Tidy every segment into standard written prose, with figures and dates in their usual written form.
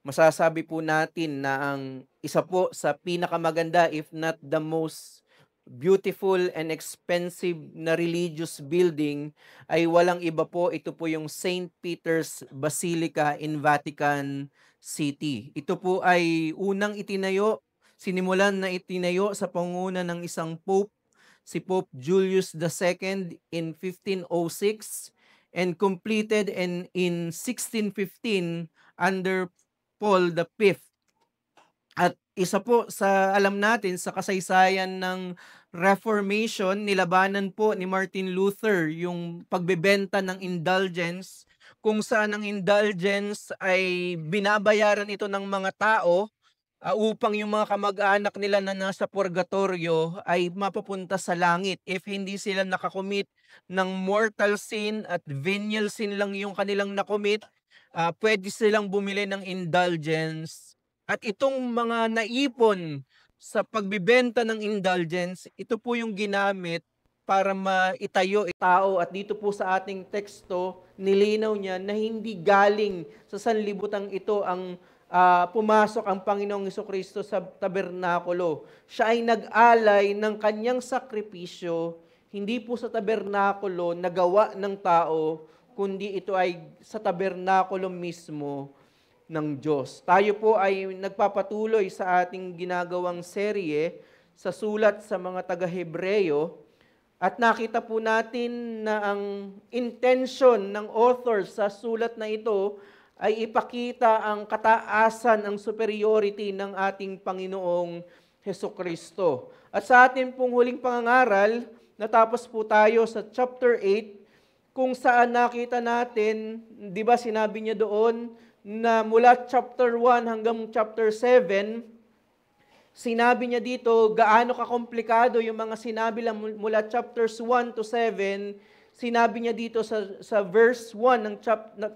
masasabi po natin na ang isa po sa pinakamaganda if not the most beautiful and expensive na religious building ay walang iba po, ito po yung Saint Peter's Basilica in Vatican City. Ito po ay unang itinayo, sinimulan na itinayo sa pangunguna ng isang pope, si Pope Julius II in 1506 and completed in 1615 under Paul V. At isa po sa alam natin sa kasaysayan ng Reformation, nilabanan po ni Martin Luther yung pagbebenta ng indulgence, kung saan ang indulgence ay binabayaran ito ng mga tao upang yung mga kamag-anak nila na nasa purgatorio ay mapapunta sa langit. If hindi sila nakakomit ng mortal sin at venial sin lang yung kanilang nakomit, pwede silang bumili ng indulgence. At itong mga naipon sa pagbibenta ng indulgence, ito po yung ginamit para maitayo tao. At dito po sa ating teksto, nilinaw niya na hindi galing sa sanlibutan ito ang pumasok ang Panginoong Jesucristo sa tabernakulo. Siya ay nag-alay ng kanyang sakripisyo, hindi po sa tabernakulo na gawa ng tao, kundi ito ay sa tabernakulo mismo ng Diyos. Tayo po ay nagpapatuloy sa ating ginagawang serye sa sulat sa mga taga-Hebreyo at nakita po natin na ang intention ng author sa sulat na ito ay ipakita ang kataasan, ang superiority ng ating Panginoong Hesukristo. At sa ating pong huling pangangaral, natapos po tayo sa chapter 8, kung saan nakita natin, di ba sinabi niya doon, na mula chapter 1 hanggang chapter 7, sinabi niya dito gaano kakomplikado yung mga sinabi lang mula chapters 1 to 7, sinabi niya dito sa verse 1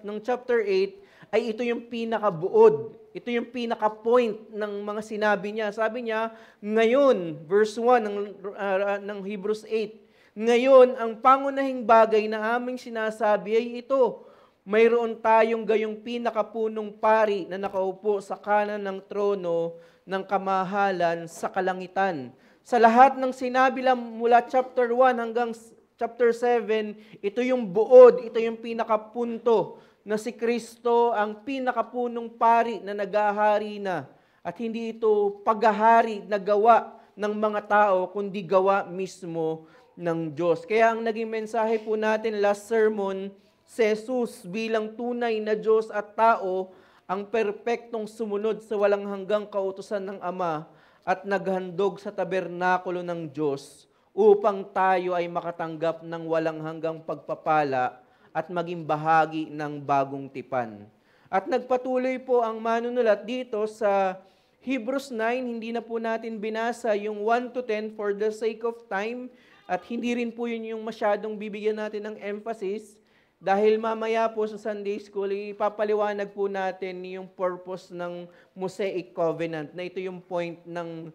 ng chapter 8, ay ito yung pinakabuod. Ito yung pinaka-point ng mga sinabi niya. Sabi niya, ngayon, verse 1 ng Hebrews 8, ngayon, ang pangunahing bagay na aming sinasabi ay ito, mayroon tayong gayong pinakapunong pari na nakaupo sa kanan ng trono ng kamahalan sa kalangitan. Sa lahat ng sinabi lang mula chapter 1 hanggang chapter 7, ito yung buod, ito yung pinakapunto na si Kristo ang pinakapunong pari na naghahari na. At hindi ito paghahari na gawa ng mga tao, kundi gawa mismo ng Diyos. Kaya ang naging mensahe po natin last sermon, si Jesus bilang tunay na Diyos at tao, ang perpektong sumunod sa walang hanggang kautusan ng Ama at naghandog sa tabernakulo ng Diyos upang tayo ay makatanggap ng walang hanggang pagpapala at maging bahagi ng bagong tipan. At nagpatuloy po ang manunulat dito sa Hebrews 9, hindi na po natin binasa yung 1 to 10 for the sake of time at hindi rin po yun yung masyadong bibigyan natin ng emphasis. Dahil mamaya po sa Sunday School, ipapaliwanag po natin yung purpose ng Mosaic Covenant, na ito yung point ng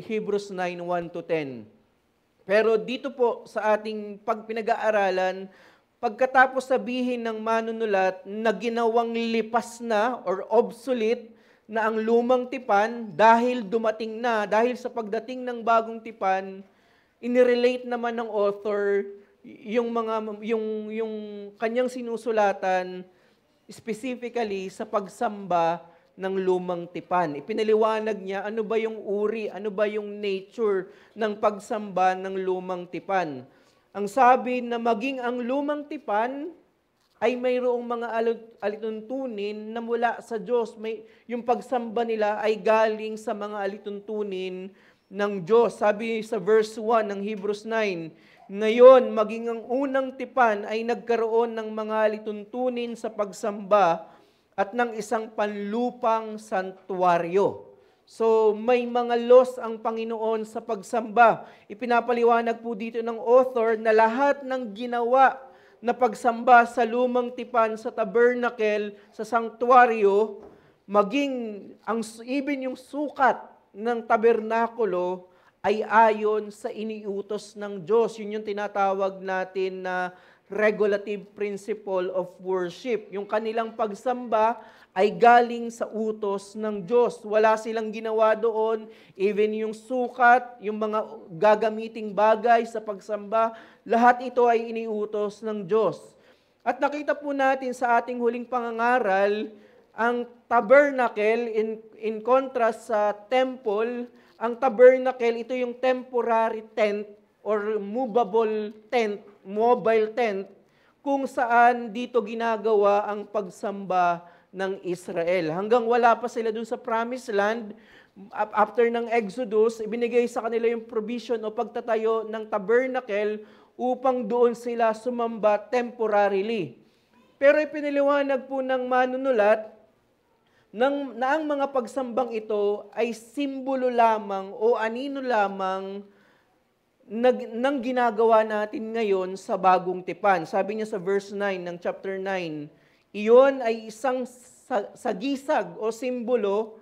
Hebrews 9, 1 to 10. Pero dito po sa ating pagpinag-aaralan, pagkatapos sabihin ng manunulat na ginawang lipas na or obsolete na ang lumang tipan dahil dumating na, dahil sa pagdating ng bagong tipan, inirelate naman ng author yung kanyang sinusulatan specifically sa pagsamba ng lumang tipan. Ipinaliwanag niya ano ba yung uri, ano ba yung nature ng pagsamba ng lumang tipan. Ang sabi na maging ang lumang tipan ay mayroong mga alituntunin na mula sa Diyos. Yung pagsamba nila ay galing sa mga alituntunin ng Diyos. Sabi sa verse 1 ng Hebrews 9, ngayon, maging ang unang tipan ay nagkaroon ng mga lituntunin sa pagsamba at ng isang panlupang santuaryo. So, may mga laws ang Panginoon sa pagsamba. Ipinapaliwanag po dito ng author na lahat ng ginawa na pagsamba sa lumang tipan, sa tabernacle, sa sanctuaryo, maging even yung sukat ng tabernakulo ay ayon sa iniutos ng Diyos. Yun yung tinatawag natin na regulative principle of worship. Yung kanilang pagsamba ay galing sa utos ng Diyos. Wala silang ginawa doon, even yung sukat, yung mga gagamiting bagay sa pagsamba, lahat ito ay iniutos ng Diyos. At nakita po natin sa ating huling pangangaral, ang tabernacle, in contrast sa temple, ang tabernacle, ito yung temporary tent or movable tent, mobile tent, kung saan dito ginagawa ang pagsamba ng Israel. Hanggang wala pa sila dun sa promised land, after ng Exodus, ibinigay sa kanila yung provision o pagtatayo ng tabernacle upang doon sila sumamba temporarily. Pero ipiniliwanag po ng manunulat na ang mga pagsambang ito ay simbolo lamang o anino lamang ng ginagawa natin ngayon sa bagong tipan. Sabi niya sa verse 9 ng chapter 9, iyon ay isang sagisag o simbolo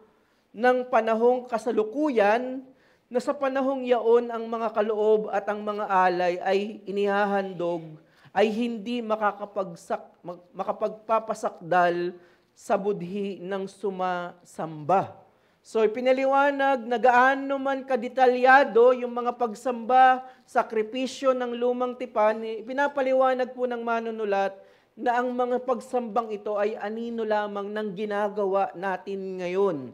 ng panahong kasalukuyan na sa panahong yaon ang mga kaloob at ang mga alay ay inihahandog ay hindi makapagpapasakdal sa budhi ng sumasamba. So, ipinaliwanag na gaano man kadetalyado yung mga pagsamba, sakripisyo ng lumang tipan, pinapaliwanag po ng manunulat na ang mga pagsambang ito ay anino lamang ng ginagawa natin ngayon.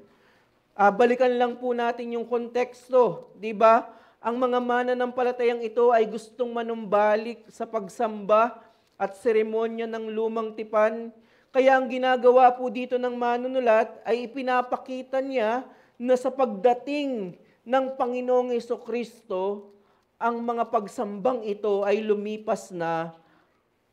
Balikan lang po natin yung konteksto, di ba? Ang mga mananampalatayang ito ay gustong manumbalik sa pagsamba at seremonya ng lumang tipan. Kaya ang ginagawa po dito ng manunulat ay ipinapakita niya na sa pagdating ng Panginoong Jesucristo, ang mga pagsambang ito ay lumipas na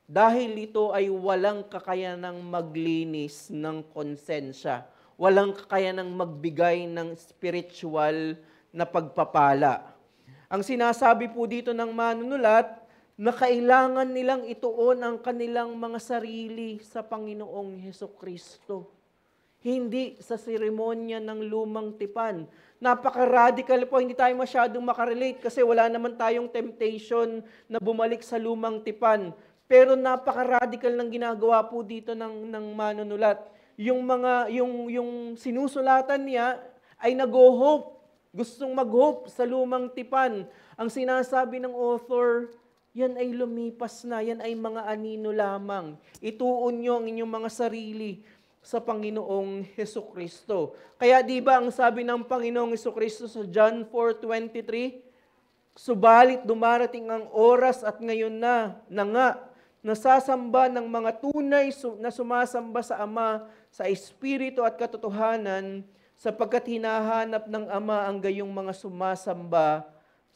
dahil ito ay walang kakayanang maglinis ng konsensya, walang kakayanang magbigay ng spiritual na pagpapala. Ang sinasabi po dito ng manunulat, na kailangan nilang ituon ang kanilang mga sarili sa Panginoong Hesukristo. Hindi sa seremonya ng lumang tipan. Napaka-radical po, hindi tayo masyadong makarelate kasi wala naman tayong temptation na bumalik sa lumang tipan. Pero napaka-radical ng ginagawa po dito ng manunulat. Yung sinusulatan niya ay nag-hope, gustong mag-hope sa lumang tipan. Ang sinasabi ng author, yan ay lumipas na, yan ay mga anino lamang. Ituon nyo ang inyong mga sarili sa Panginoong Hesukristo. Kaya di ba ang sabi ng Panginoong Hesukristo sa John 4:23, subalit dumarating ang oras at ngayon na nga, nasasamba ng mga tunay na sumasamba sa Ama sa Espiritu at katotohanan, sapagkat hinahanap ng Ama ang gayong mga sumasamba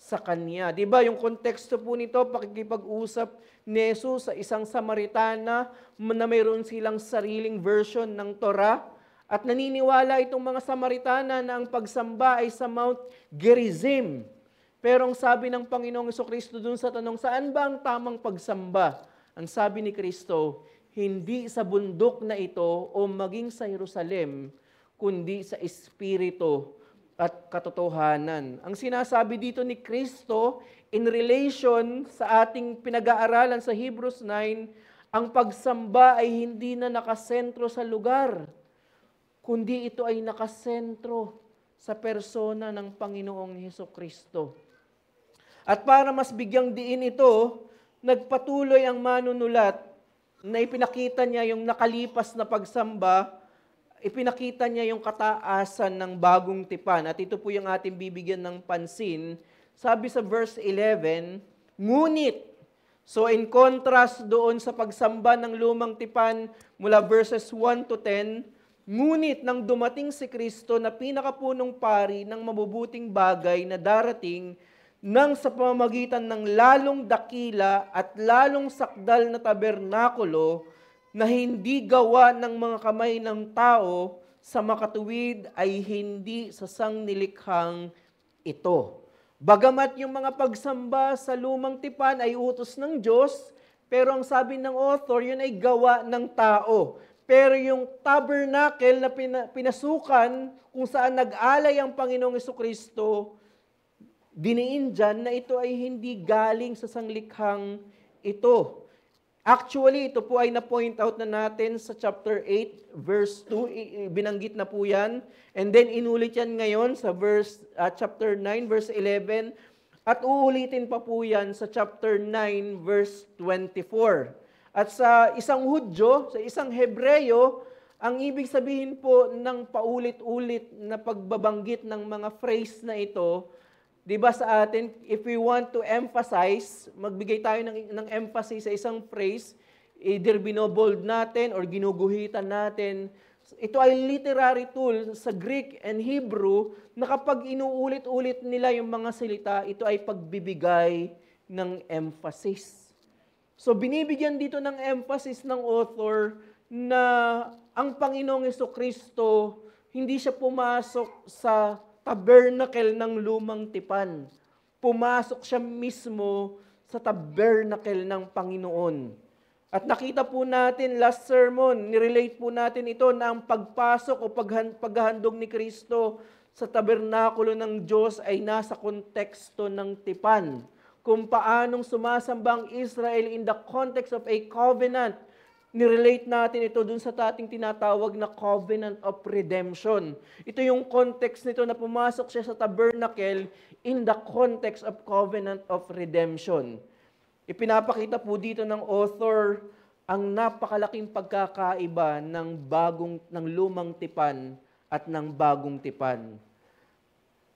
sa Kanya. Di ba yung konteksto po nito, pakikipag-usap ni Jesus sa isang Samaritana na mayroon silang sariling version ng Torah at naniniwala itong mga Samaritana na ang pagsamba ay sa Mount Gerizim. Pero ang sabi ng Panginoong Jesucristo dun sa tanong, saan ba ang tamang pagsamba? Ang sabi ni Kristo, hindi sa bundok na ito o maging sa Jerusalem, kundi sa Espiritu at katotohanan. Ang sinasabi dito ni Kristo in relation sa ating pinag-aaralan sa Hebrews 9, ang pagsamba ay hindi na nakasentro sa lugar, kundi ito ay nakasentro sa persona ng Panginoong Hesukristo. At para mas bigyang diin ito, nagpatuloy ang manunulat na ipinakita niya yung nakalipas na pagsamba, ipinakita niya yung kataasan ng bagong tipan. At ito po yung ating bibigyan ng pansin. Sabi sa verse 11, ngunit, so in contrast doon sa pagsamba ng lumang tipan mula verses 1 to 10, ngunit nang dumating si Kristo na pinakapunong pari ng mabubuting bagay na darating nang sa pamamagitan ng lalong dakila at lalong sakdal na tabernakulo, na hindi gawa ng mga kamay ng tao, sa makatuwid ay hindi sa sangnilikhang ito. Bagamat yung mga pagsamba sa lumang tipan ay utos ng Diyos, pero ang sabi ng author, yun ay gawa ng tao. Pero yung tabernacle na pinasukan, kung saan nag-alay ang Panginoong Jesucristo, diniin dyan na ito ay hindi galing sa sanglikhang ito. Actually, ito po ay na-point out na natin sa chapter 8, verse 2. Binanggit na po yan. And then, inulit yan ngayon sa chapter 9, verse 11. At uulitin pa po yan sa chapter 9, verse 24. At sa isang Hudyo, sa isang Hebreyo, ang ibig sabihin po ng paulit-ulit na pagbabanggit ng mga phrase na ito, di ba sa atin, if we want to emphasize, magbigay tayo ng emphasis sa isang phrase, either binobold natin or ginuguhitan natin. Ito ay literary tool sa Greek and Hebrew na kapag inuulit-ulit nila yung mga salita, ito ay pagbibigay ng emphasis. So binibigyan dito ng emphasis ng author na ang Panginoong Jesucristo, hindi siya pumasok sa tabernacle ng lumang tipan. Pumasok siya mismo sa tabernacle ng Panginoon. At nakita po natin last sermon, nirelate po natin ito na ang pagpasok o paghahandog ni Kristo sa tabernakulo ng Diyos ay nasa konteksto ng tipan. Kung paanong sumasamba ang Israel in the context of a covenant, nirelate natin ito dun sa dating tinatawag na covenant of redemption. Ito yung context nito na pumasok siya sa tabernacle in the context of covenant of redemption. Ipinapakita po dito ng author ang napakalaking pagkakaiba ng lumang tipan at ng bagong tipan.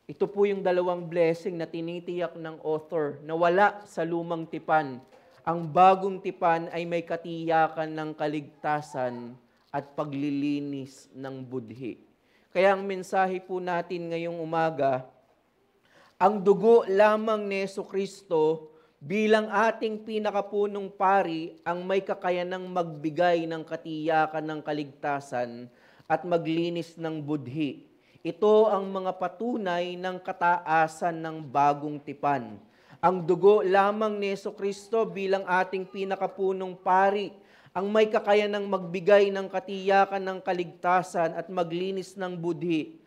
Ito po yung dalawang blessing na tinitiyak ng author na wala sa lumang tipan. Ang bagong tipan ay may katiyakan ng kaligtasan at paglilinis ng budhi. Kaya ang mensahe po natin ngayong umaga, ang dugo lamang ni Jesucristo bilang ating pinakapunong pari ang may kakayanang magbigay ng katiyakan ng kaligtasan at maglinis ng budhi. Ito ang mga patunay ng kataasan ng bagong tipan. Ang dugo lamang ni Jesucristo bilang ating pinakapunong pari, ang may kakayanang magbigay ng katiyakan ng kaligtasan at maglinis ng budhi.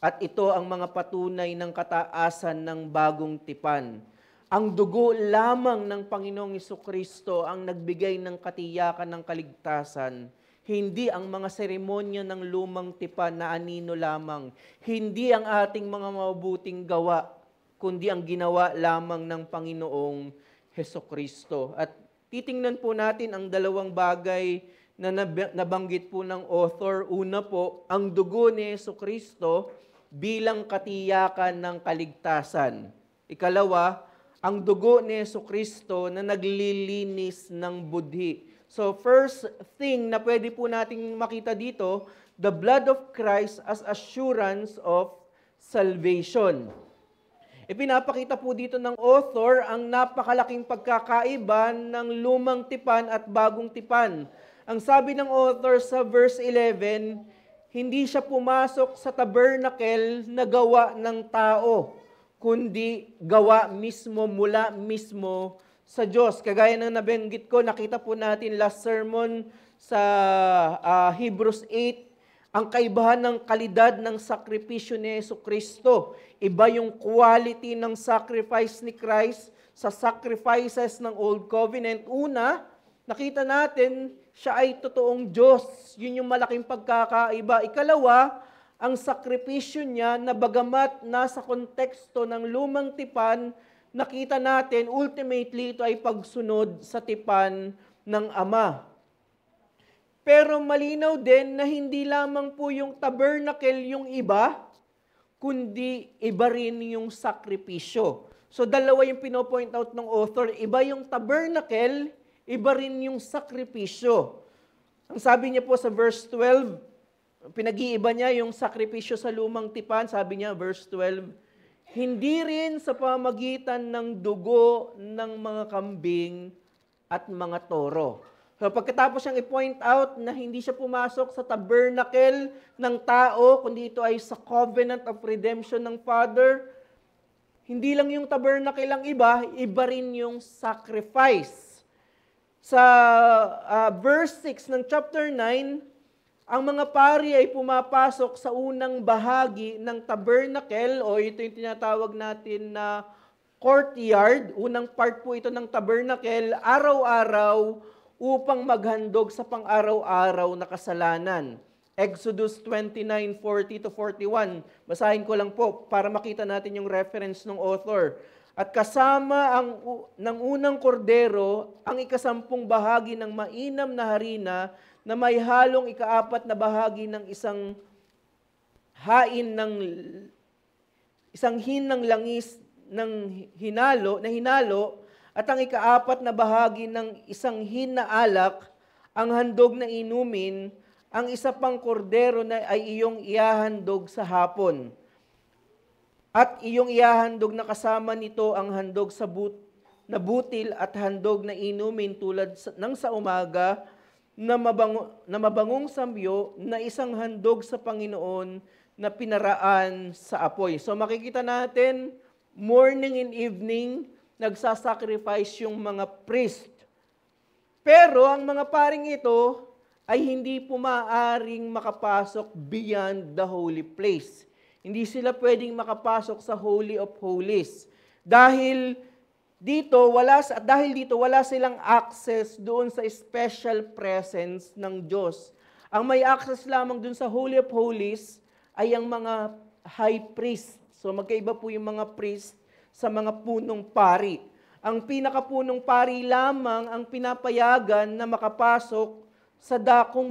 At ito ang mga patunay ng kataasan ng bagong tipan. Ang dugo lamang ng Panginoong Jesucristo ang nagbigay ng katiyakan ng kaligtasan. Hindi ang mga seremonya ng lumang tipan na anino lamang. Hindi ang ating mga mabuting gawa, kundi ang ginawa lamang ng Panginoong Hesukristo. At titingnan po natin ang dalawang bagay na nabanggit po ng author. Una po, ang dugo ni Hesukristo bilang katiyakan ng kaligtasan. Ikalawa, ang dugo ni Hesukristo na naglilinis ng budhi. So first thing na pwede po nating makita dito, the blood of Christ as assurance of salvation. Ipinapakita po dito ng author ang napakalaking pagkakaiba ng lumang tipan at bagong tipan. Ang sabi ng author sa verse 11, hindi siya pumasok sa tabernacle na gawa ng tao, kundi gawa mismo mula mismo sa Diyos. Kagaya ng nabanggit ko, nakita po natin last sermon sa Hebrews 8, ang kaibahan ng kalidad ng sakripisyo ni Jesucristo. Iba yung quality ng sacrifice ni Christ sa sacrifices ng Old Covenant. Una, nakita natin, siya ay totoong Diyos. Yun yung malaking pagkakaiba. Ikalawa, ang sakripisyo niya na bagamat nasa konteksto ng lumang tipan, nakita natin, ultimately ito ay pagsunod sa tipan ng Ama. Pero malinaw din na hindi lamang po yung tabernacle yung iba, kundi iba rin yung sakripisyo. So dalawa yung pinopoint out ng author, iba yung tabernacle, iba rin yung sakripisyo. Ang sabi niya po sa verse 12, pinag-iiba niya yung sakripisyo sa lumang tipan, sabi niya verse 12, hindi rin sa pamagitan ng dugo ng mga kambing at mga toro. So pagkatapos siyang i-point out na hindi siya pumasok sa tabernacle ng tao, kundi ito ay sa covenant of redemption ng Father, hindi lang yung tabernacle ang iba rin yung sacrifice. Sa verse 6 ng chapter 9, ang mga pari ay pumapasok sa unang bahagi ng tabernacle, o ito yung tinatawag natin na courtyard, unang part po ito ng tabernacle, araw-araw, upang maghandog sa pang-araw-araw na kasalanan. Exodus 29:40-41. Basahin ko lang po para makita natin yung reference ng author. At kasama ng unang kordero ang ikasampung bahagi ng mainam na harina na may halong ikaapat na bahagi ng isang hin ng langis ng hinalo at ang ikaapat na bahagi ng isang hin na alak, ang handog na inumin, ang isa pang kordero na ay iyong ihahandog sa hapon. At iyong ihahandog na kasama nito ang handog na butil at handog na inumin tulad ng sa umaga na mabangong samyo na isang handog sa Panginoon na pinaraan sa apoy. So makikita natin, morning and evening, nagsasacrifice yung mga priest. Pero ang mga paring ito ay hindi po maaaring makapasok beyond the holy place. Hindi sila pwedeng makapasok sa Holy of Holies. Dahil dito wala silang access doon sa special presence ng Diyos. Ang may access lamang doon sa Holy of Holies ay ang mga high priest. So magkaiba po yung mga priest sa mga punong pari. Ang pinakapunong pari lamang ang pinapayagan na makapasok sa dakong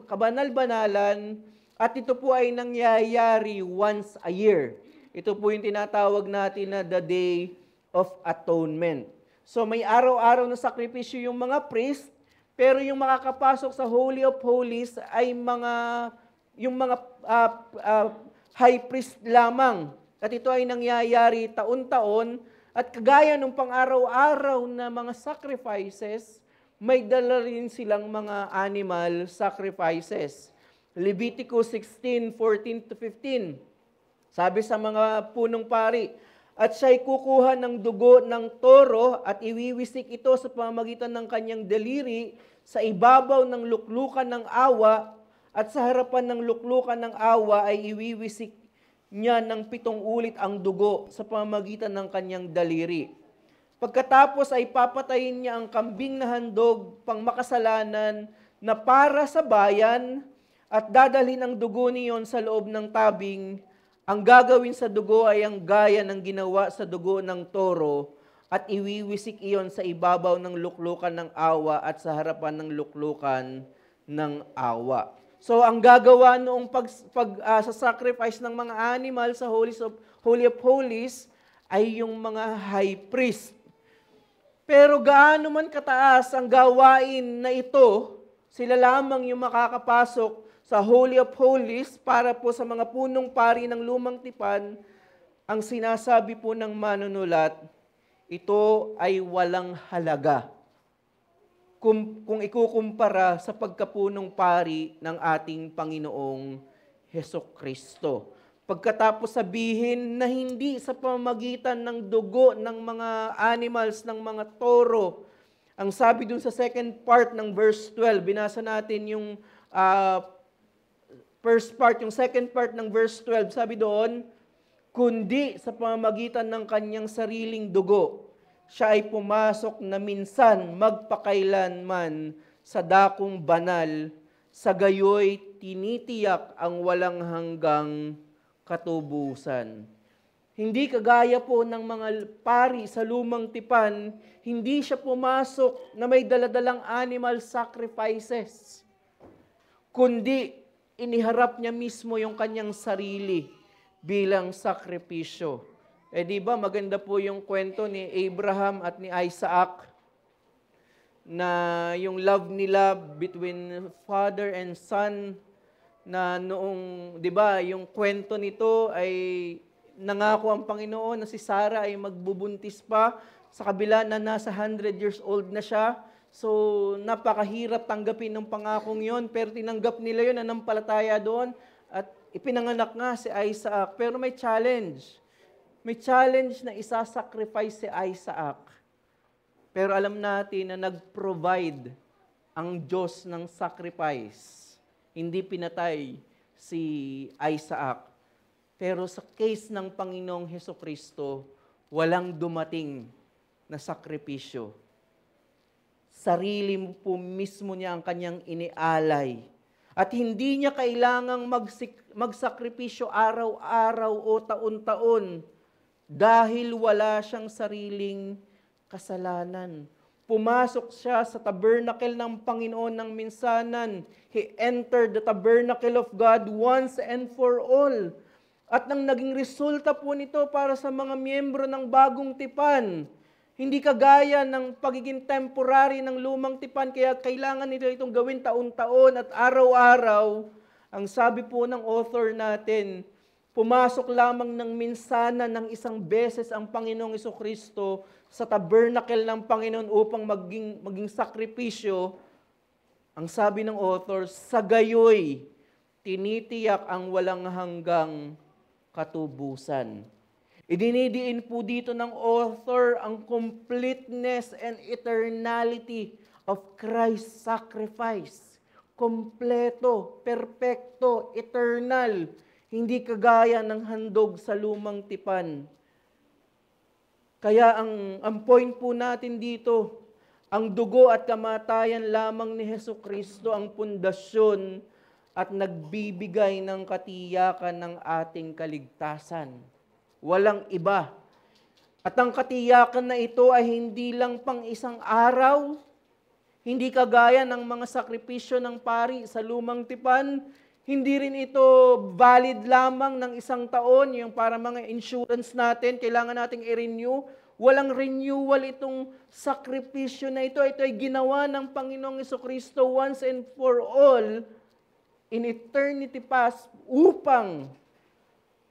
kabanal-banalan, at ito po ay nangyayari once a year. Ito po yung tinatawag natin na the Day of Atonement. So may araw-araw na sakripisyo yung mga priest, pero yung makakapasok sa Holy of Holies ay yung mga high priest lamang. At ito ay nangyayari taon-taon, at kagaya ng pang-araw-araw na mga sacrifices, may dala rin silang mga animal sacrifices. Leviticus 16:14-15. Sabi sa mga punong pari, at siya'y kukuha ng dugo ng toro at iwiwisik ito sa pamamagitan ng kanyang daliri sa ibabaw ng luklukan ng awa, at sa harapan ng luklukan ng awa ay iwiwisik niya ng 7 ulit ang dugo sa pamamagitan ng kanyang daliri. Pagkatapos ay papatayin niya ang kambing na handog pang makasalanan na para sa bayan, at dadalhin ang dugo niyon sa loob ng tabing. Ang gagawin sa dugo ay ang gaya ng ginawa sa dugo ng toro, at iwiwisik iyon sa ibabaw ng luklukan ng awa at sa harapan ng luklukan ng awa. So ang gagawa noong sa sacrifice ng mga animal sa Holy of Holies ay yung mga high priest. Pero gaano man kataas ang gawain na ito, sila lamang yung makakapasok sa Holy of Holies. Para po sa mga punong pari ng Lumang Tipan, ang sinasabi po ng manunulat, ito ay walang halaga kung ikukumpara sa pagkapunong pari ng ating Panginoong Hesukristo. Pagkatapos sabihin na hindi sa pamamagitan ng dugo ng mga animals, ng mga toro, ang sabi dun sa second part ng verse 12, binasa natin yung first part, yung second part ng verse 12, sabi doon, kundi sa pamamagitan ng kanyang sariling dugo, siya ay pumasok na minsan magpakailanman sa dakong banal, sa gayoy tinitiyak ang walang hanggang katubusan. Hindi kagaya po ng mga pari sa Lumang Tipan, hindi siya pumasok na may daladalang animal sacrifices, kundi iniharap niya mismo yung kanyang sarili bilang sakripisyo. Di ba maganda po yung kwento ni Abraham at ni Isaac na yung love nila between father and son, na noong, di ba, yung kwento nito ay nangako ang Panginoon na si Sarah ay magbubuntis pa sa kabila na nasa 100 years old na siya. So, napakahirap tanggapin ng pangakong yon, pero tinanggap nila yon, nanampalataya doon, at ipinanganak nga si Isaac. Pero may challenge. May challenge na isasacrifice si Isaac. Pero alam natin na nag-provide ang Diyos ng sacrifice. Hindi pinatay si Isaac. Pero sa case ng Panginoong Hesukristo, walang dumating na sakripisyo. sarili mo po mismo niya ang kanyang inialay. At hindi niya kailangang magsakripisyo araw-araw o taon-taon dahil wala siyang sariling kasalanan. Pumasok siya sa tabernacle ng Panginoon ng minsanan. He entered the tabernacle of God once and for all. At nang naging resulta po nito para sa mga miyembro ng bagong tipan, hindi kagaya ng pagiging temporary ng lumang tipan, kaya kailangan nila itong gawin taon-taon at araw-araw. Ang sabi po ng author natin, pumasok lamang ng minsana ng isang beses ang Panginoong Jesucristo sa tabernacle ng Panginoon upang maging sakripisyo. Ang sabi ng author, sa gayoy, tinitiyak ang walang hanggang katubusan. Idinidiin po dito ng author ang completeness and eternality of Christ's sacrifice. Kompleto, perpekto, eternal, hindi kagaya ng handog sa lumang tipan. Kaya ang point po natin dito, ang dugo at kamatayan lamang ni Hesukristo ang pundasyon at nagbibigay ng katiyakan ng ating kaligtasan. Walang iba. At ang katiyakan na ito ay hindi lang pang isang araw, hindi kagaya ng mga sakripisyo ng pari sa lumang tipan, hindi rin ito valid lamang ng isang taon, yung para mga insurance natin, kailangan nating i-renew. Walang renewal itong sakripisyo na ito. Ito ay ginawa ng Panginoong Jesucristo once and for all in eternity past upang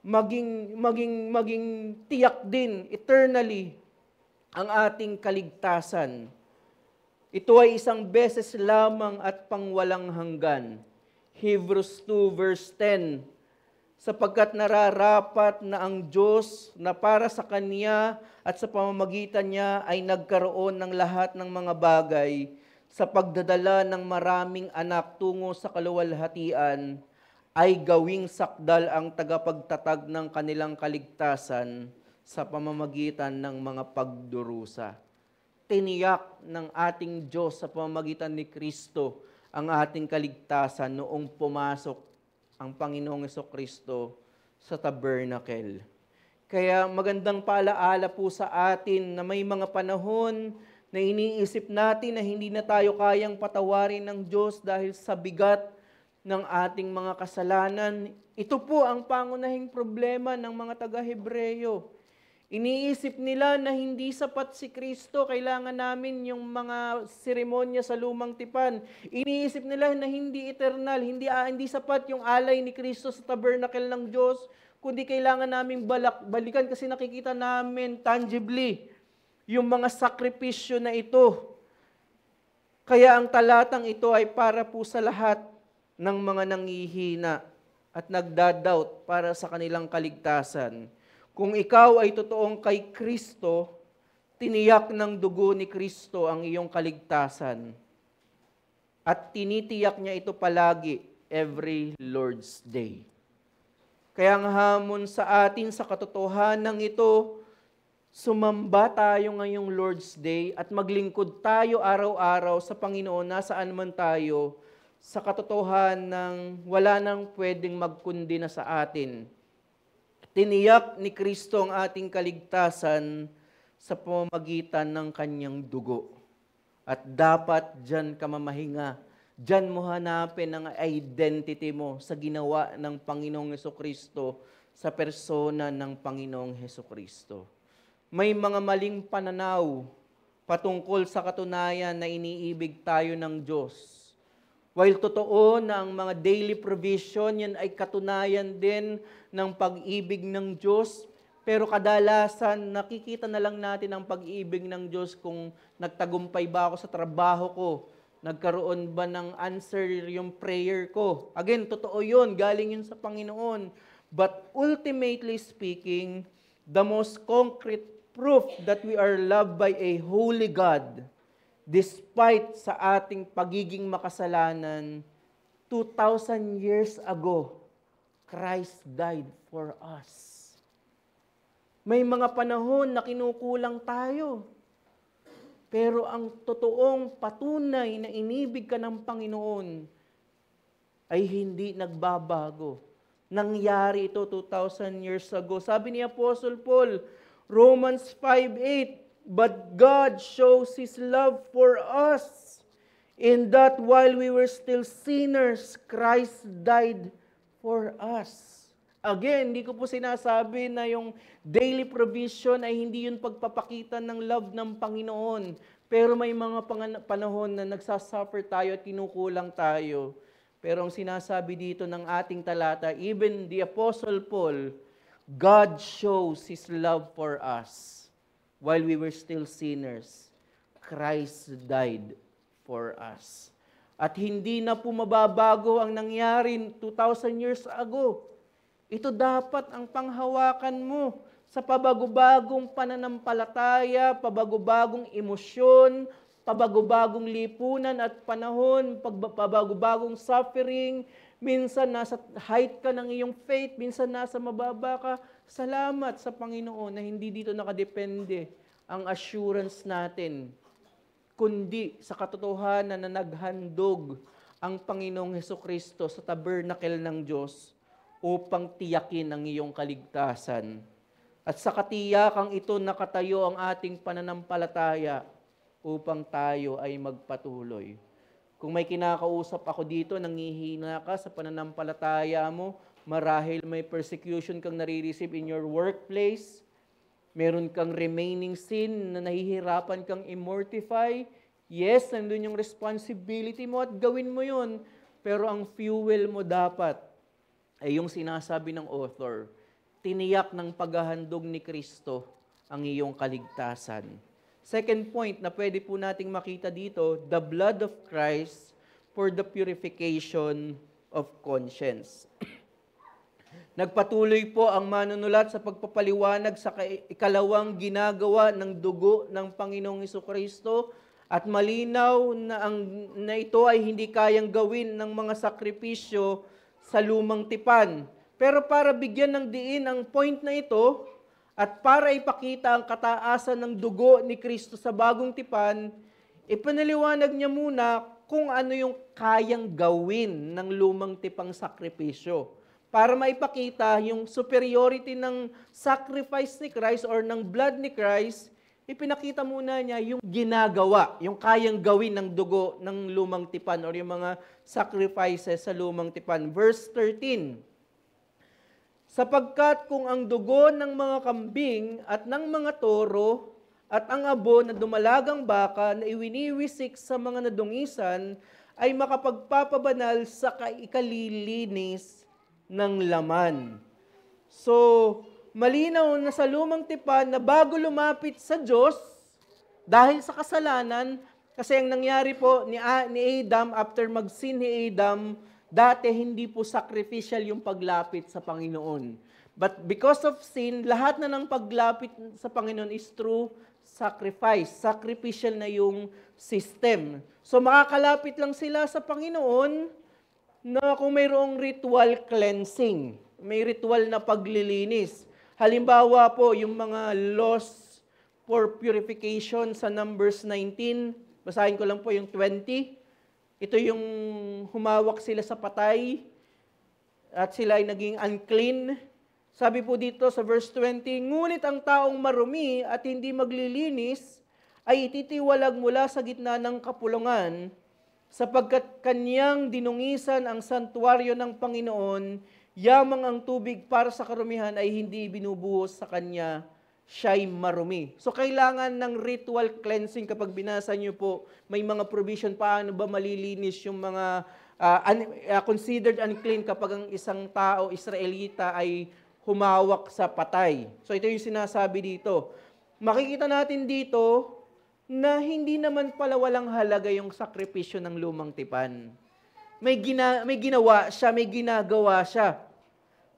maging tiyak din eternally ang ating kaligtasan. Ito ay isang beses lamang at pangwalang hanggan. Hebrews 2 verse 10, sapagkat nararapat na ang Diyos na para sa Kanya at sa pamamagitan niya ay nagkaroon ng lahat ng mga bagay sa pagdadala ng maraming anak tungo sa kaluwalhatian, ay gawing sakdal ang tagapagtatag ng kanilang kaligtasan sa pamamagitan ng mga pagdurusa. Tiniyak ng ating Diyos sa pamamagitan ni Kristo ang ating kaligtasan noong pumasok ang Panginoong Jesucristo sa tabernacle. Kaya magandang paalaala po sa atin na may mga panahon na iniisip natin na hindi na tayo kayang patawarin ng Diyos dahil sa bigat ng ating mga kasalanan. Ito po ang pangunahing problema ng mga taga-Hebreyo. Iniisip nila na hindi sapat si Kristo, kailangan namin yung mga seremonya sa lumang tipan. Iniisip nila na hindi eternal, hindi sapat yung alay ni Kristo sa tabernacle ng Diyos, kundi kailangan naming balikan kasi nakikita namin tangibly yung mga sakripisyo na ito. Kaya ang talatang ito ay para po sa lahat ng mga nanghihina at nagdadoubt para sa kanilang kaligtasan. Kung ikaw ay totoong kay Kristo, tiniyak ng dugo ni Kristo ang iyong kaligtasan. At tinitiyak niya ito palagi, every Lord's Day. Kaya ang hamon sa atin sa katotohanan ito, sumamba tayo ngayong Lord's Day at maglingkod tayo araw-araw sa Panginoon nasaan man tayo, sa katotohanan ng wala nang pwedeng magkundi na sa atin. Tiniyak ni Kristo ang ating kaligtasan sa pamamagitan ng kanyang dugo. At dapat dyan ka mamahinga. Dyan mo hanapin ang identity mo sa ginawa ng Panginoong Jesucristo sa persona ng Panginoong Jesucristo. May mga maling pananaw patungkol sa katunayan na iniibig tayo ng Diyos. While totoo na ang mga daily provision, yan ay katunayan din ng pag-ibig ng Diyos, pero kadalasan nakikita na lang natin ang pag-ibig ng Diyos kung nagtagumpay ba ako sa trabaho ko, nagkaroon ba ng answer yung prayer ko. Again, totoo yun, galing yun sa Panginoon. But ultimately speaking, the most concrete proof that we are loved by a holy God, despite sa ating pagiging makasalanan, 2,000 years ago, Christ died for us. May mga panahon na kinukulang tayo. Pero ang totoong patunay na inibig ka ng Panginoon ay hindi nagbabago. Nangyari ito 2,000 years ago. Sabi ni Apostle Paul, Romans 5:8, "But God shows His love for us, in that while we were still sinners, Christ died for us." Again, hindi ko po sinasabi na yung daily provision ay hindi yun pagpapakita ng love ng Panginoon. Pero may mga panahon na nagsasuffer tayo at kinukulang tayo. Pero ang sinasabi dito ng ating talata, even the Apostle Paul, God shows His love for us while we were still sinners. Christ died for us. At hindi na po mababago ang nangyari 2,000 years ago. Ito dapat ang panghawakan mo sa pabago-bagong pananampalataya, pabago-bagong emosyon, pabago-bagong lipunan at panahon, pabago-bagong suffering. Minsan nasa height ka ng iyong faith, minsan nasa mababa ka. Salamat sa Panginoon na hindi dito nakadepende ang assurance natin, kundi sa katotohanan na naghandog ang Panginoong Hesukristo sa tabernacle ng Diyos upang tiyakin ang iyong kaligtasan. At sa katiyakang ito nakatayo ang ating pananampalataya upang tayo ay magpatuloy. Kung may kinakausap ako dito, nangihina ka sa pananampalataya mo, marahil may persecution kang nare-receive in your workplace, meron kang remaining sin na nahihirapan kang immortify, yes, nandun yung responsibility mo at gawin mo yun, pero ang fuel mo dapat ay yung sinasabi ng author, tiniyak ng paghahandog ni Kristo ang iyong kaligtasan. Second point na pwede po nating makita dito, the blood of Christ for the purification of conscience. Nagpatuloy po ang manunulat sa pagpapaliwanag sa ikalawang ginagawa ng dugo ng Panginoong Hesukristo at malinaw na ito ay hindi kayang gawin ng mga sakripisyo sa lumang tipan. Pero para bigyan ng diin ang point na ito at para ipakita ang kataasan ng dugo ni Kristo sa bagong tipan, ipanaliwanag niya muna kung ano yung kayang gawin ng lumang tipang sakripisyo. Para maipakita yung superiority ng sacrifice ni Christ or ng blood ni Christ, ipinakita muna niya yung ginagawa, yung kayang gawin ng dugo ng lumang tipan or yung mga sacrifices sa lumang tipan. Verse 13, "Sapagkat kung ang dugo ng mga kambing at ng mga toro at ang abo na dumalagang baka na iwiniwisik sa mga nadungisan ay makapagpapabanal sa ikalilinis ng laman." So, malinaw na sa lumang tipan na bago lumapit sa Diyos, dahil sa kasalanan, kasi ang nangyari po ni Adam, after mag-sin ni Adam, dati hindi po sacrificial yung paglapit sa Panginoon. But because of sin, lahat na ng paglapit sa Panginoon is through sacrifice. Sacrificial na yung system. So makakalapit lang sila sa Panginoon na kung mayroong ritual cleansing, may ritual na paglilinis. Halimbawa po, yung mga laws for purification sa Numbers 19, basahin ko lang po yung 20. Ito yung humawak sila sa patay at sila ay naging unclean. Sabi po dito sa verse 20, "Ngunit ang taong marumi at hindi maglilinis ay ititiwalag mula sa gitna ng kapulungan, sapagkat kanyang dinungisan ang santuaryo ng Panginoon, yamang ang tubig para sa karumihan ay hindi binubuhos sa kanya, siya'y marumi." So kailangan ng ritual cleansing. Kapag binasa niyo po, may mga provision paano ba malilinis yung mga considered unclean kapag ang isang tao, Israelita, ay humawak sa patay. So ito yung sinasabi dito. Makikita natin dito na hindi naman pala walang halaga yung sakripisyo ng lumang tipan. May ginawa siya, may ginagawa siya.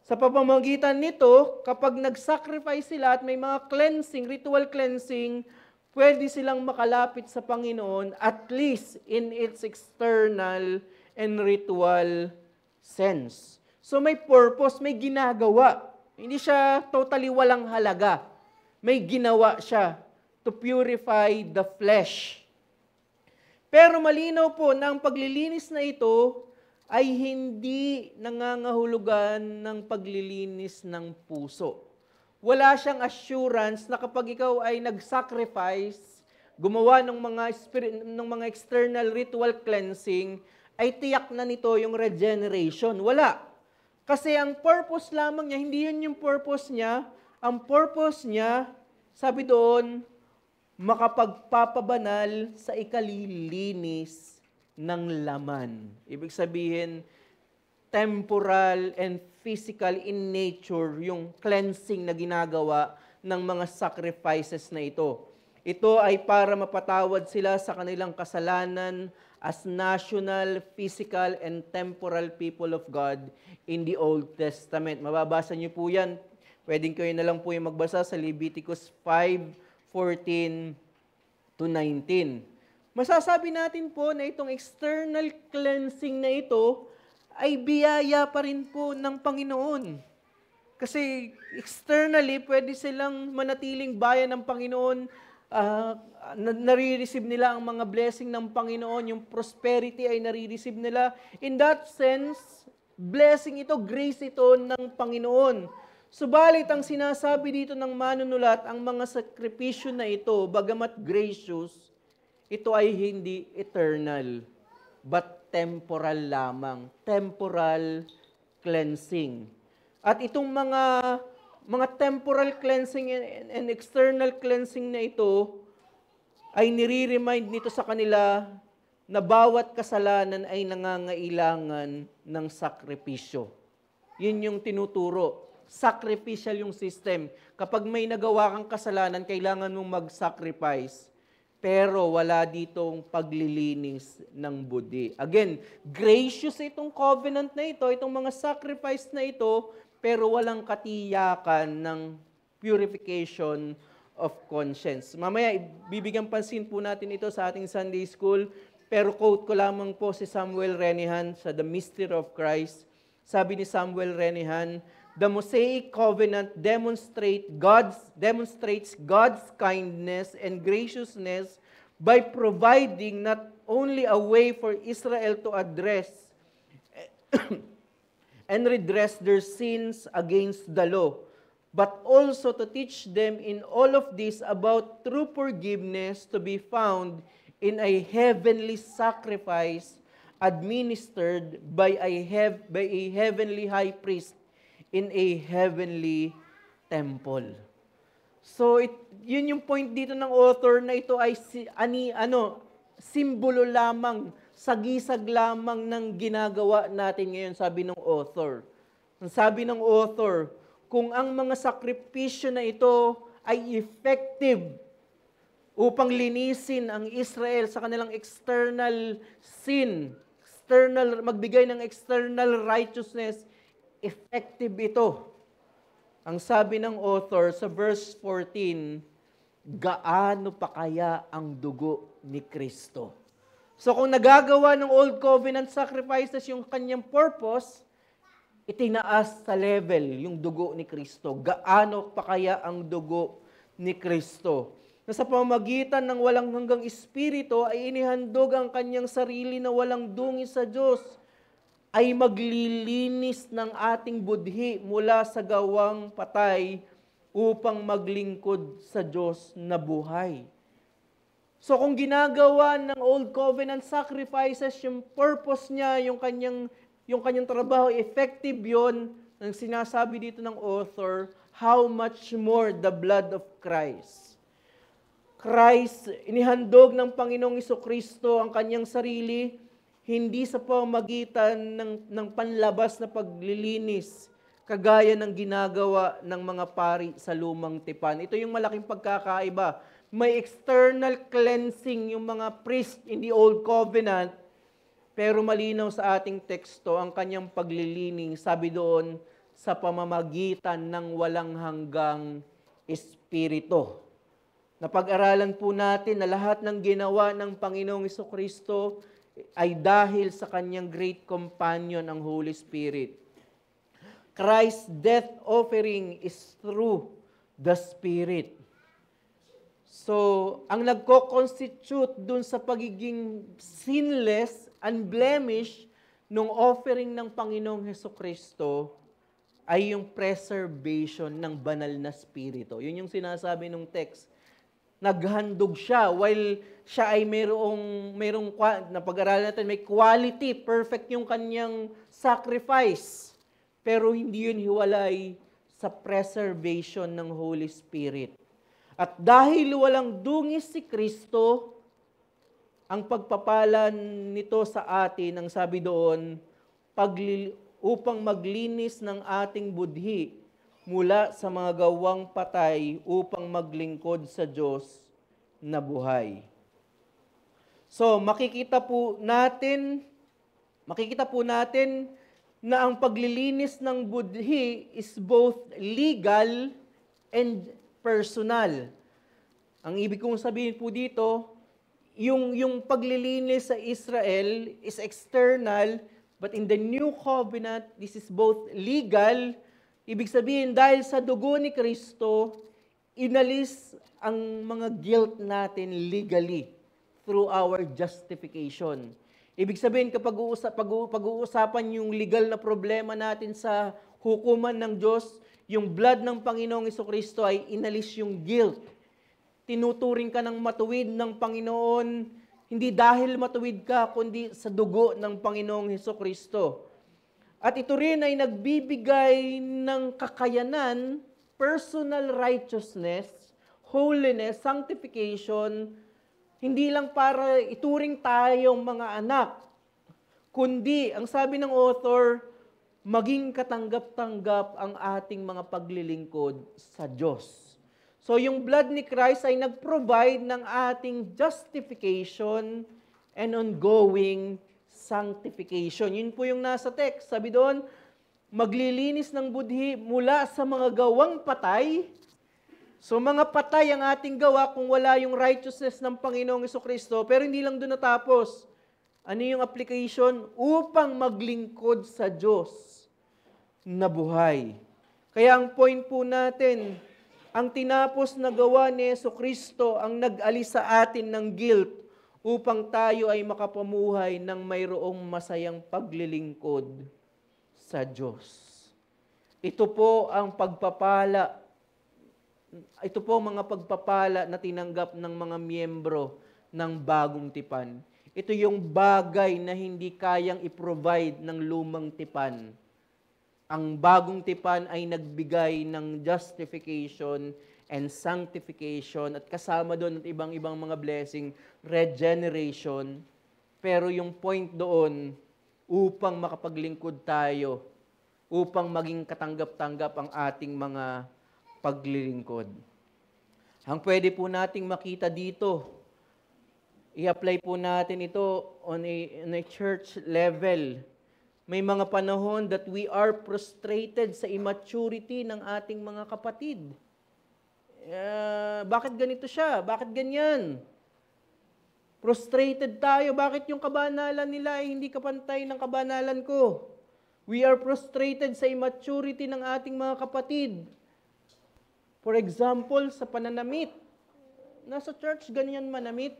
Sa pamamagitan nito, kapag nag-sacrifice sila at may mga cleansing, ritual cleansing, pwede silang makalapit sa Panginoon at least in its external and ritual sense. So may purpose, may ginagawa. Hindi siya totally walang halaga. May ginawa siya. to purify the flesh. Pero malinaw po na ang paglilinis na ito ay hindi nangangahulugan ng paglilinis ng puso. Wala siyang assurance na kapag ikaw ay nag-sacrifice, gumawa ng mga external ritual cleansing, ay tiyak na nito yung regeneration. Wala. Kasi ang purpose lamang niya, hindi yun yung purpose niya. Ang purpose niya, sabi doon, makapagpapabanal sa ikalilinis ng laman. Ibig sabihin, temporal and physical in nature yung cleansing na ginagawa ng mga sacrifices na ito. Ito ay para mapatawad sila sa kanilang kasalanan as national, physical, and temporal people of God in the Old Testament. Mababasa niyo po yan. Pwedeng kayo na lang po yung magbasa sa Leviticus 5:14 to 19. Masasabi natin po na itong external cleansing na ito ay biyaya pa rin po ng Panginoon. Kasi externally, pwede silang manatiling bayan ng Panginoon, nare-receive nila ang mga blessing ng Panginoon, yung prosperity ay nare-receive nila. In that sense, blessing ito, grace ito ng Panginoon. Subalit ang sinasabi dito ng manunulat, ang mga sakripisyo na ito, bagamat gracious, ito ay hindi eternal, but temporal lamang. Temporal cleansing. At itong mga temporal cleansing and external cleansing na ito, ay nire-remind nito sa kanila na bawat kasalanan ay nangangailangan ng sakripisyo. Yun yung tinuturo. Sacrificial yung system. Kapag may nagawa kang kasalanan, kailangan mong mag-sacrifice. Pero wala ditong paglilinis ng budi. Again, gracious itong covenant na ito, itong mga sacrifice na ito, pero walang katiyakan ng purification of conscience. Mamaya, bibigyan pansin po natin ito sa ating Sunday School, pero quote ko lamang po si Samuel Renihan sa The Mystery of Christ. Sabi ni Samuel Renihan, the Mosaic Covenant demonstrates God's kindness and graciousness by providing not only a way for Israel to address and redress their sins against the law, but also to teach them in all of this about true forgiveness to be found in a heavenly sacrifice administered by a heavenly high priest in a heavenly temple. So, yun yung point dito ng author na ito ay simbolo lamang, sagisag lamang ng ginagawa natin ngayon, sabi ng author. Ang sabi ng author, kung ang mga sakripisyo na ito ay effective upang linisin ang Israel sa kanilang external sin, magbigay ng external righteousness, effective ito. Ang sabi ng author sa verse 14, gaano pa kaya ang dugo ni Kristo? So kung nagagawa ng Old Covenant sacrifices yung kanyang purpose, itinaas sa level yung dugo ni Kristo. Gaano pa kaya ang dugo ni Kristo? Na sa pamamagitan ng walang hanggang espiritu ay inihandog ang kanyang sarili na walang dungis sa Diyos, ay maglilinis ng ating budhi mula sa gawang patay upang maglingkod sa Diyos na buhay. So kung ginagawa ng Old Covenant sacrifices, yung purpose niya, yung kanyang trabaho, effective yon, ang sinasabi dito ng author, how much more the blood of Christ. Christ, inihandog ng Panginoong Jesucristo ang kanyang sarili, hindi sa pamamagitan ng panlabas na paglilinis, kagaya ng ginagawa ng mga pari sa lumang tipan. Ito yung malaking pagkakaiba. May external cleansing yung mga priest in the Old Covenant, pero malinaw sa ating teksto ang kanyang paglilinis, sabi doon, sa pamamagitan ng walang hanggang Espiritu. Napag-aralan po natin na lahat ng ginawa ng Panginoong Jesucristo ay dahil sa kanyang great companion, ang Holy Spirit. Christ's death offering is through the Spirit. So, ang nagko-constitute dun sa pagiging sinless, unblemished, nung offering ng Panginoong Hesukristo ay yung preservation ng banal na spirito. Yun yung sinasabi ng text. Naghandog siya while siya ay mayroong na pag-aralan natin, may quality, perfect yung kanyang sacrifice. Pero hindi yun hiwalay sa preservation ng Holy Spirit. At dahil walang dungis si Kristo, ang pagpapala nito sa atin, ang sabi doon, upang maglinis ng ating budhi mula sa mga gawang patay upang maglingkod sa Diyos na buhay. So, makikita po natin na ang paglilinis ng budhi is both legal and personal. Ang ibig kong sabihin po dito, yung paglilinis sa Israel is external, but in the new covenant, this is both legal. Ibig sabihin, dahil sa dugo ni Kristo, inalis ang mga guilt natin legally through our justification. Ibig sabihin, kapag pag-uusapan yung legal na problema natin sa hukuman ng Diyos, yung blood ng Panginoong Hesukristo ay inalis yung guilt. Tinuturing ka ng matuwid ng Panginoon, hindi dahil matuwid ka, kundi sa dugo ng Panginoong Hesukristo. At ito rin ay nagbibigay ng kakayanan, personal righteousness, holiness, sanctification, hindi lang para ituring tayong mga anak, kundi, ang sabi ng author, maging katanggap-tanggap ang ating mga paglilingkod sa Diyos. So yung blood ni Christ ay nag-provide ng ating justification and ongoing sanctification. Yun po yung nasa text. Sabi doon, maglilinis ng budhi mula sa mga gawang patay. So mga patay ang ating gawa kung wala yung righteousness ng Panginoong Hesukristo. Pero hindi lang doon natapos. Ano yung application? Upang maglingkod sa Diyos na buhay. Kaya ang point po natin, ang tinapos na gawa ni Hesukristo ang nag-alis sa atin ng guilt upang tayo ay makapamuhay ng mayroong masayang paglilingkod sa Diyos. Ito po ang pagpapala. Ito po mga pagpapala na tinanggap ng mga miyembro ng bagong tipan. Ito yung bagay na hindi kayang i-provide ng lumang tipan. Ang bagong tipan ay nagbigay ng justification and sanctification at kasama doon at ibang-ibang mga blessing, regeneration. Pero yung point doon, upang makapaglingkod tayo, upang maging katanggap-tanggap ang ating mga paglilingkod. Ang pwede po nating makita dito, i-apply po natin ito on a church level. May mga panahon that we are frustrated sa immaturity ng ating mga kapatid. Bakit ganito siya? Bakit ganyan? Frustrated tayo. Bakit yung kabanalan nila ay hindi kapantay ng kabanalan ko? We are frustrated sa immaturity ng ating mga kapatid. For example, sa pananamit. Nasa church, ganyan manamit.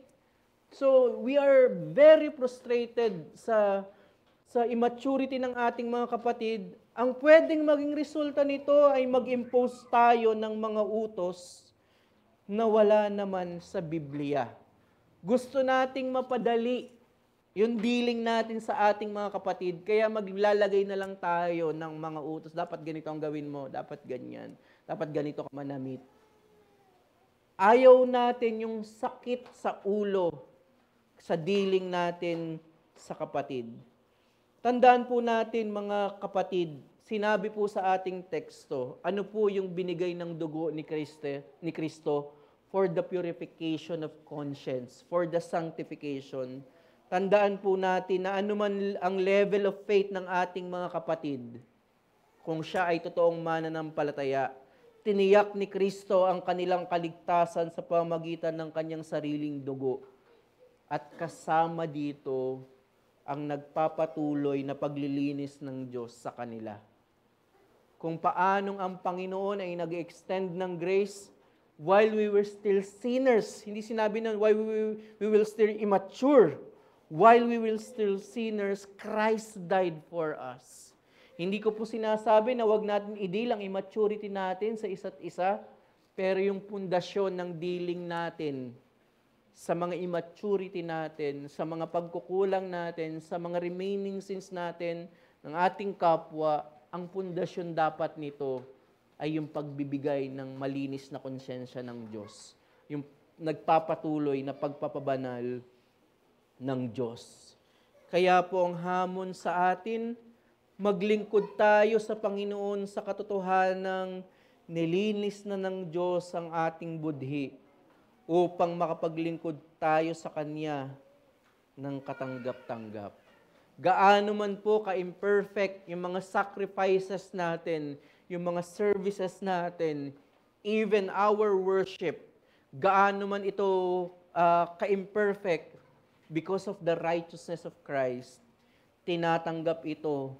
So, we are very frustrated sa immaturity ng ating mga kapatid. Ang pwedeng maging resulta nito ay mag-impose tayo ng mga utos na wala naman sa Biblia. Gusto nating mapadali yung dealing natin sa ating mga kapatid, kaya maglalagay na lang tayo ng mga utos. Dapat ganito ang gawin mo, dapat ganyan, dapat ganito ka manamit. Ayaw natin yung sakit sa ulo sa dealing natin sa kapatid. Tandaan po natin mga kapatid, sinabi po sa ating teksto, ano po yung binigay ng dugo ni Kristo for the purification of conscience, for the sanctification. Tandaan po natin na anuman ang level of faith ng ating mga kapatid, kung siya ay totoong mananampalataya, tiniyak ni Kristo ang kanilang kaligtasan sa pamagitan ng kanyang sariling dugo. At kasama dito, ang nagpapatuloy na paglilinis ng Diyos sa kanila. Kung paanong ang Panginoon ay nag-extend ng grace, while we were still sinners. Hindi sinabi na while we will still immature. While we will still sinners, Christ died for us. Hindi ko po sinasabi na wag natin i-deal ang immaturity natin sa isa't isa, pero yung pundasyon ng dealing natin sa mga immaturity natin, sa mga pagkukulang natin, sa mga remaining sins natin ng ating kapwa, ang pundasyon dapat nito ay yung pagbibigay ng malinis na konsyensya ng Diyos. Yung nagpapatuloy na pagpapabanal ng Diyos. Kaya po ang hamon sa atin, maglingkod tayo sa Panginoon sa katotohanang nilinis na ng Diyos ang ating budhi upang makapaglingkod tayo sa Kanya ng katanggap-tanggap. Gaano man po ka-imperfect yung mga sacrifices natin, yung mga services natin, even our worship, gaano man ito ka-imperfect, because of the righteousness of Christ, tinatanggap ito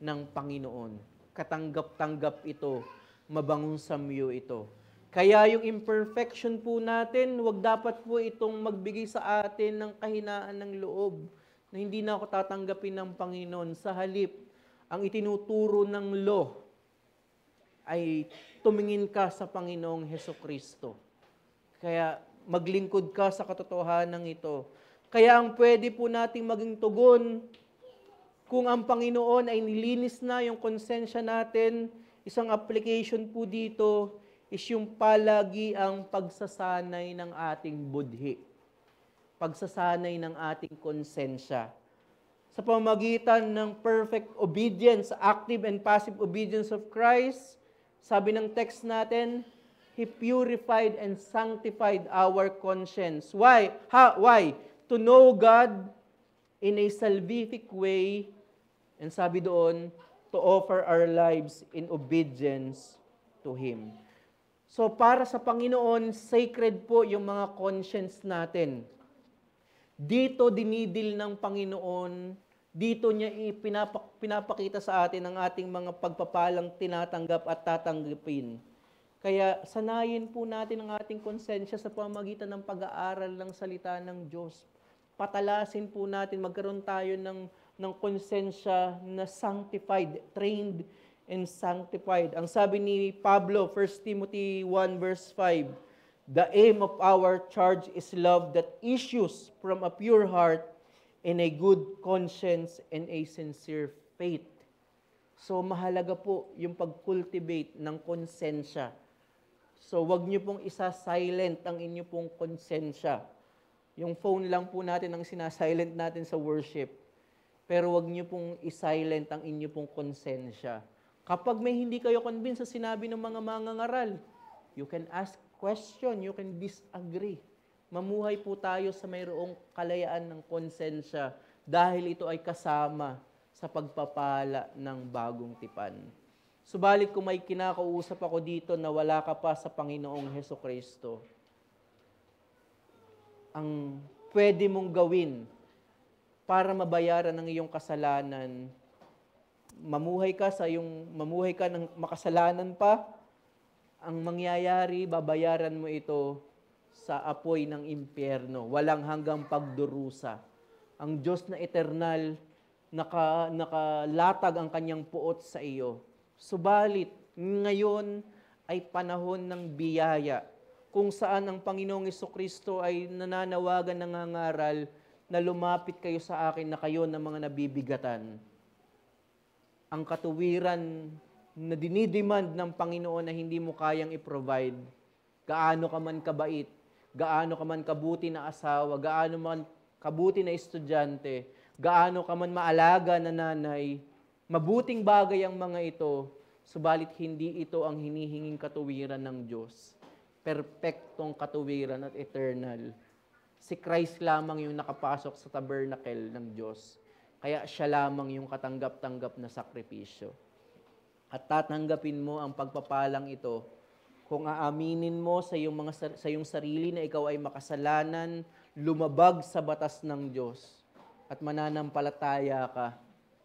ng Panginoon. Katanggap-tanggap ito, mabangong samyo ito. Kaya yung imperfection po natin, wag dapat po itong magbigay sa atin ng kahinaan ng loob, na hindi na ako tatanggapin ng Panginoon. Sa halip, ang itinuturo ng law ay tumingin ka sa Panginoong Hesukristo. Kaya maglingkod ka sa katotohanan ito. Kaya ang pwede po nating maging tugon, kung ang Panginoon ay nilinis na yung konsensya natin, isang application po dito is yung palagi ang pagsasanay ng ating budhi. Pagsasanay ng ating konsensya. Sa pamamagitan ng perfect obedience, active and passive obedience of Christ, sabi ng text natin, He purified and sanctified our conscience. Why? Why? To know God in a salvific way, and sabi doon, to offer our lives in obedience to Him. So para sa Panginoon, sacred po yung mga conscience natin. Dito dinidil ng Panginoon, dito niya pinapakita sa atin ang ating mga pagpapalang tinatanggap at tatanggapin. Kaya sanayin po natin ang ating konsensya sa pamamagitan ng pag-aaral ng salita ng Diyos. Patalasin po natin, magkaroon tayo ng konsensya na sanctified, trained and sanctified. Ang sabi ni Pablo, 1 Timothy 1 verse 5, the aim of our charge is love that issues from a pure heart and a good conscience and a sincere faith. So mahalaga po yung pag-cultivate ng konsensya. So wag niyo pong isa-silent ang inyo pong konsensya. Yung phone lang po natin ang sinasilent natin sa worship. Pero wag niyo pong i-silent ang inyo pong konsensya. Kapag may hindi kayo convinced sa sinabi ng mga mangangaral, you can ask question, you can disagree. Mamuhay po tayo sa mayroong kalayaan ng konsensya dahil ito ay kasama sa pagpapala ng bagong tipan. Subalit kung may kinakausap ako dito na wala ka pa sa Panginoong Hesukristo, ang pwede mong gawin para mabayaran ang iyong kasalanan, mamuhay ka ng makasalanan pa, ang mangyayari, babayaran mo ito sa apoy ng impyerno, walang hanggang pagdurusa. Ang Diyos na eternal, nakalatag ang kanyang puot sa iyo. Subalit, ngayon ay panahon ng biyaya, kung saan ang Panginoong Hesukristo ay nananawagan, nangangaral, na lumapit kayo sa akin na kayo ng mga nabibigatan. Ang katuwiran na dinidemand ng Panginoon na hindi mo kayang i-provide, gaano ka man kabait, gaano ka man kabuti na asawa, gaano man kabuti na estudyante, gaano ka man maalaga na nanay, mabuting bagay ang mga ito, subalit hindi ito ang hinihinging katuwiran ng Diyos. Perpektong katuwiran at eternal. Si Christ lamang yung nakapasok sa tabernacle ng Diyos. Kaya siya lamang yung katanggap-tanggap na sakripisyo. At tatanggapin mo ang pagpapalang ito kung aaminin mo sa iyong sarili na ikaw ay makasalanan, lumabag sa batas ng Diyos, at mananampalataya ka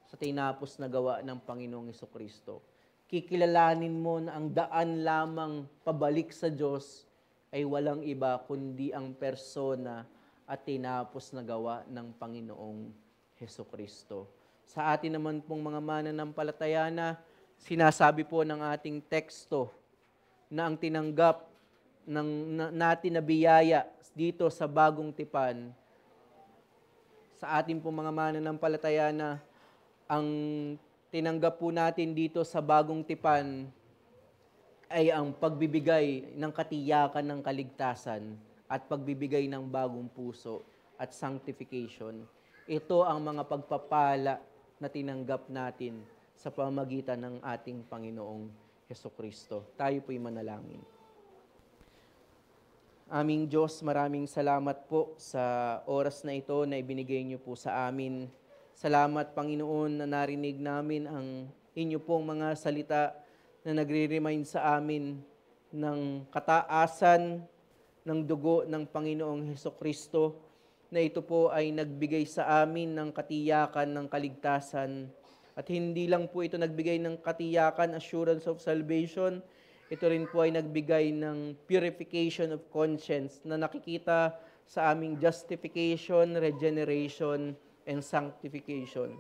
sa tinapos na gawa ng Panginoong Hesukristo. Kikilalanin mo na ang daan lamang pabalik sa Diyos ay walang iba kundi ang persona at tinapos na gawa ng Panginoong Hesukristo. Sa atin naman pong mga mananampalataya na sinasabi po ng ating teksto na ang tinanggap natin na biyaya dito sa bagong tipan, sa ating pong mga mananampalataya na ang tinanggap po natin dito sa bagong tipan ay ang pagbibigay ng katiyakan ng kaligtasan at pagbibigay ng bagong puso at sanctification. Ito ang mga pagpapala na tinanggap natin sa pamamagitan ng ating Panginoong Hesukristo. Tayo po'y manalangin. Aming Diyos, maraming salamat po sa oras na ito na ibinigay niyo po sa amin. Salamat, Panginoon, na narinig namin ang inyo pong mga salita na nagre-remind sa amin ng kataasan ng dugo ng Panginoong Hesukristo, na ito po ay nagbigay sa amin ng katiyakan ng kaligtasan. At hindi lang po ito nagbigay ng katiyakan, assurance of salvation, ito rin po ay nagbigay ng purification of conscience na nakikita sa aming justification, regeneration, and sanctification.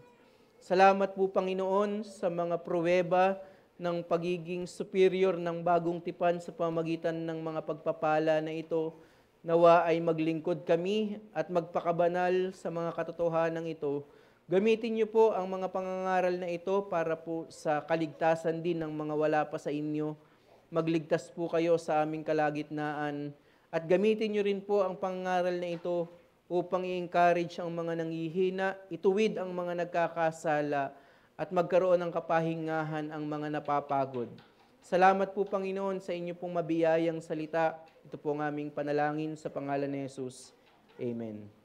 Salamat po, Panginoon, sa mga pruweba ng pagiging superior ng bagong tipan sa pamamagitan ng mga pagpapala na ito. Nawa ay maglingkod kami at magpakabanal sa mga katotohanan ito. Gamitin niyo po ang mga pangangaral na ito para po sa kaligtasan din ng mga wala pa sa inyo. Magligtas po kayo sa aming kalagitnaan at gamitin niyo rin po ang pangangaral na ito upang i-encourage ang mga nanghihina, ituwid ang mga nagkakasala, at magkaroon ng kapahingahan ang mga napapagod. Salamat po, Panginoon, sa inyo pong mabiyayang salita. Ito po ang aming panalangin sa pangalan ni Jesus. Amen.